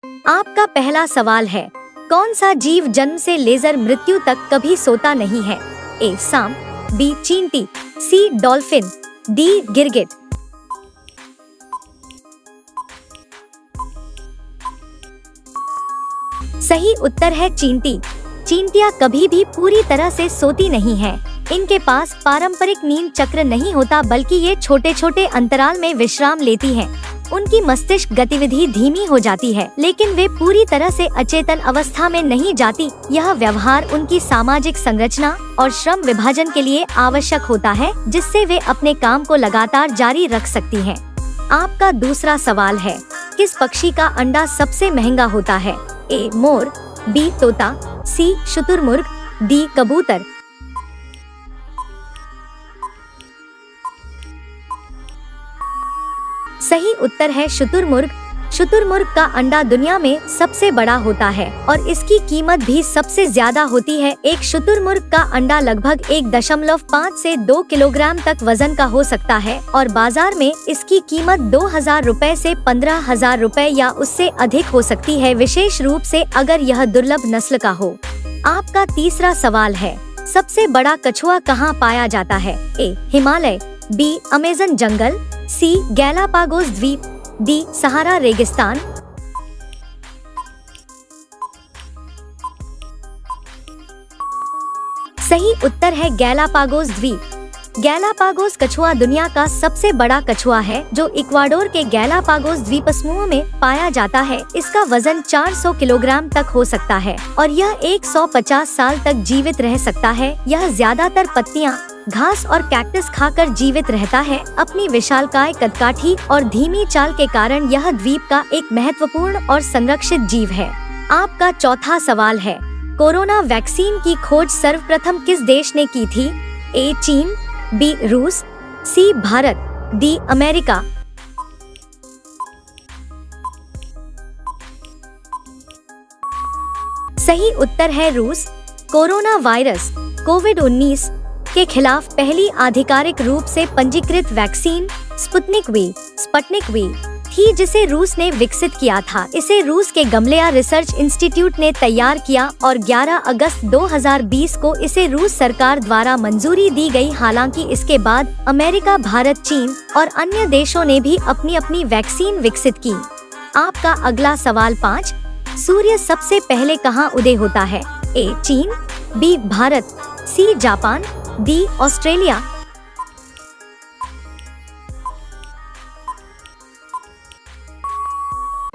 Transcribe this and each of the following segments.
आपका पहला सवाल है, कौन सा जीव जन्म से लेकर मृत्यु तक कभी सोता नहीं है? ए सांप, बी चींटी, सी डॉल्फिन, डी गिरगिट। सही उत्तर है चींटी। चींटियां कभी भी पूरी तरह से सोती नहीं हैं। इनके पास पारंपरिक नींद चक्र नहीं होता, बल्कि ये छोटे छोटे अंतराल में विश्राम लेती हैं। उनकी मस्तिष्क गतिविधि धीमी हो जाती है, लेकिन वे पूरी तरह से अचेतन अवस्था में नहीं जाती। यह व्यवहार उनकी सामाजिक संरचना और श्रम विभाजन के लिए आवश्यक होता है, जिससे वे अपने काम को लगातार जारी रख सकती हैं। आपका दूसरा सवाल है, किस पक्षी का अंडा सबसे महंगा होता है? ए मोर, बी तोता, सी शुतुरमुर्ग, डी कबूतर। सही उत्तर है शुतुरमुर्ग। शुतुरमुर्ग का अंडा दुनिया में सबसे बड़ा होता है और इसकी कीमत भी सबसे ज्यादा होती है। एक शुतुरमुर्ग का अंडा लगभग 1.5 से 2 किलोग्राम तक वजन का हो सकता है और बाजार में इसकी कीमत 2,000 रुपए से 15,000 रुपए या उससे अधिक हो सकती है, विशेष रूप से अगर यह दुर्लभ नस्ल का हो। आपका तीसरा सवाल है, सबसे बड़ा कछुआ कहाँ पाया जाता है? ए हिमालय, बी अमेज़न जंगल, सी गैलापागोस द्वीप, डी सहारा रेगिस्तान। सही उत्तर है गैलापागोस द्वीप। गैलापागोस कछुआ दुनिया का सबसे बड़ा कछुआ है, जो इक्वाडोर के गैलापागोस द्वीपसमूह में पाया जाता है। इसका वजन 400 किलोग्राम तक हो सकता है और यह 150 साल तक जीवित रह सकता है। यह ज्यादातर पत्तियां, घास और कैक्टस खाकर जीवित रहता है। अपनी विशालकाय कदकाठी और धीमी चाल के कारण यह द्वीप का एक महत्वपूर्ण और संरक्षित जीव है। आपका चौथा सवाल है, कोरोना वैक्सीन की खोज सर्वप्रथम किस देश ने की थी? ए चीन, बी रूस, सी भारत, डी अमेरिका। सही उत्तर है रूस। कोरोना वायरस कोविड-19 के खिलाफ पहली आधिकारिक रूप से पंजीकृत वैक्सीन स्पुतनिक वी थी, जिसे रूस ने विकसित किया था। इसे रूस के गमलेया रिसर्च इंस्टीट्यूट ने तैयार किया और 11 अगस्त 2020 को इसे रूस सरकार द्वारा मंजूरी दी गई। हालांकि इसके बाद अमेरिका, भारत, चीन और अन्य देशों ने भी अपनी अपनी वैक्सीन विकसित की। आपका अगला सवाल 5, सूर्य सबसे पहले कहाँ उदय होता है? ए चीन, B Bharat, C Japan, D Australia.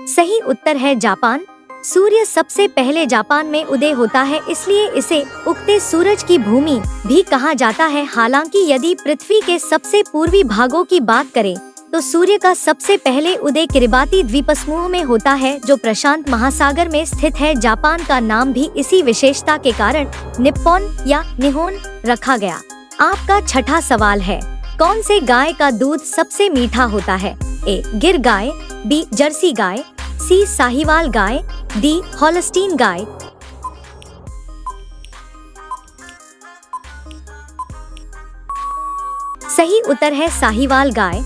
सही उत्तर है जापान। सूर्य सबसे पहले जापान में उदय होता है, इसलिए इसे उगते सूरज की भूमि भी कहा जाता है। हालांकि यदि पृथ्वी के सबसे पूर्वी भागों की बात करें तो सूर्य का सबसे पहले उदय किरिबाती द्वीपसमूह में होता है, जो प्रशांत महासागर में स्थित है। जापान का नाम भी इसी विशेषता के कारण निप्पॉन या निहोन रखा गया। आपका छठा सवाल है, कौन से गाय का दूध सबसे मीठा होता है? ए गिर गाय, बी जर्सी गाय, सी साहीवाल गाय, डी हॉलस्टीन गाय। सही उत्तर है साहीवाल गाय।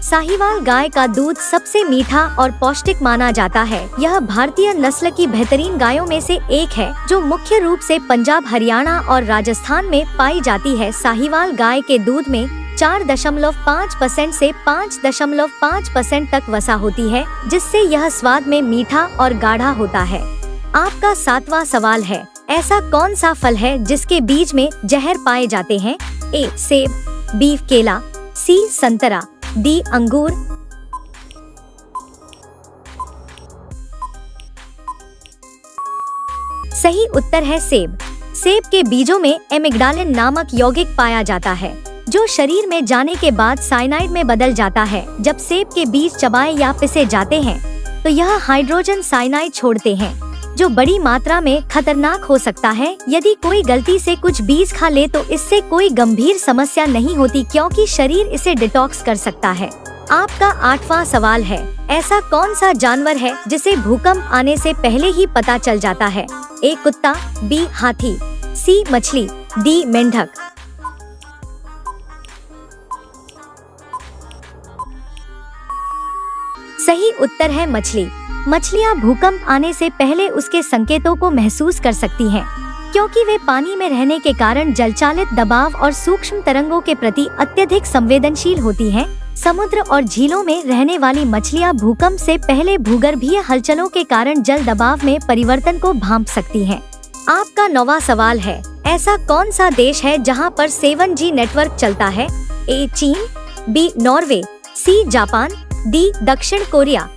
साहीवाल गाय का दूध सबसे मीठा और पौष्टिक माना जाता है। यह भारतीय नस्ल की बेहतरीन गायों में से एक है, जो मुख्य रूप से पंजाब, हरियाणा और राजस्थान में पाई जाती है। साहीवाल गाय के दूध में 4.5% से 5.5% तक वसा होती है, जिससे यह स्वाद में मीठा और गाढ़ा होता है। आपका सातवां सवाल है, ऐसा कौन सा फल है जिसके बीज में जहर पाए जाते हैं? ए सेब, बी केला, सी संतरा, डी अंगूर। सही उत्तर है सेब। सेब के बीजों में एमिग्डालिन नामक यौगिक पाया जाता है, जो शरीर में जाने के बाद साइनाइड में बदल जाता है। जब सेब के बीज चबाए या पिसे जाते हैं तो यह हाइड्रोजन साइनाइड छोड़ते हैं, जो बड़ी मात्रा में खतरनाक हो सकता है। यदि कोई गलती से कुछ बीज खा ले तो इससे कोई गंभीर समस्या नहीं होती, क्योंकि शरीर इसे डिटॉक्स कर सकता है। आपका आठवां सवाल है, ऐसा कौन सा जानवर है जिसे भूकंप आने से पहले ही पता चल जाता है? ए कुत्ता, बी हाथी, सी मछली, डी मेंढक। सही उत्तर है मछली। मछलियाँ भूकंप आने से पहले उसके संकेतों को महसूस कर सकती हैं, क्योंकि वे पानी में रहने के कारण जलचालित दबाव और सूक्ष्म तरंगों के प्रति अत्यधिक संवेदनशील होती हैं। समुद्र और झीलों में रहने वाली मछलियाँ भूकंप से पहले भूगर्भीय हलचलों के कारण जल दबाव में परिवर्तन को भांप सकती हैं। आपका 9वां सवाल है, ऐसा कौन सा देश है जहां पर 7G नेटवर्क चलता है? ए चीन, B Norway, C Japan, D दक्षिण कोरिया।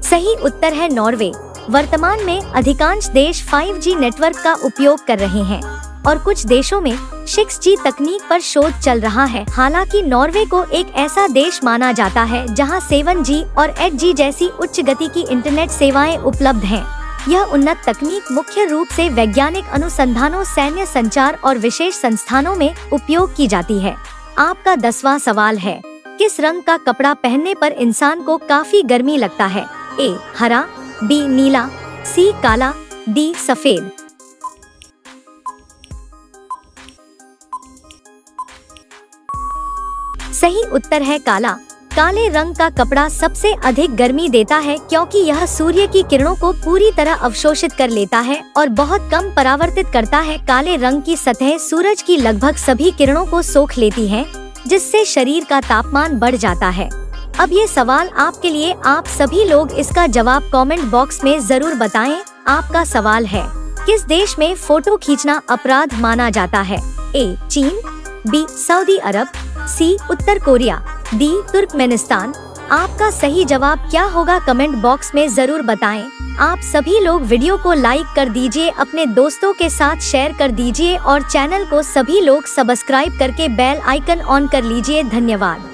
सही उत्तर है नॉर्वे। वर्तमान में अधिकांश देश 5G नेटवर्क का उपयोग कर रहे हैं और कुछ देशों में 6G तकनीक पर शोध चल रहा है। हालांकि नॉर्वे को एक ऐसा देश माना जाता है जहां 7G और 8G जैसी उच्च गति की इंटरनेट सेवाएं उपलब्ध हैं। यह उन्नत तकनीक मुख्य रूप से वैज्ञानिक अनुसंधानों, सैन्य संचार और विशेष संस्थानों में उपयोग की जाती है। आपका 10वां सवाल है, किस रंग का कपड़ा पहनने पर इंसान को काफी गर्मी लगता है? ए हरा, बी नीला, सी काला, डी सफेद। सही उत्तर है काला। काले रंग का कपड़ा सबसे अधिक गर्मी देता है क्योंकि यह सूर्य की किरणों को पूरी तरह अवशोषित कर लेता है और बहुत कम परावर्तित करता है। काले रंग की सतह सूरज की लगभग सभी किरणों को सोख लेती है, जिससे शरीर का तापमान बढ़ जाता है। अब ये सवाल आपके लिए, आप सभी लोग इसका जवाब कमेंट बॉक्स में जरूर बताएं। आपका सवाल है, किस देश में फोटो खींचना अपराध माना जाता है? ए चीन, बी सऊदी अरब, सी उत्तर कोरिया, डी तुर्कमेनिस्तान। आपका सही जवाब क्या होगा कमेंट बॉक्स में जरूर बताएं। आप सभी लोग वीडियो को लाइक कर दीजिए, अपने दोस्तों के साथ शेयर कर दीजिए और चैनल को सभी लोग सब्सक्राइब करके बेल आइकन ऑन कर लीजिए। धन्यवाद।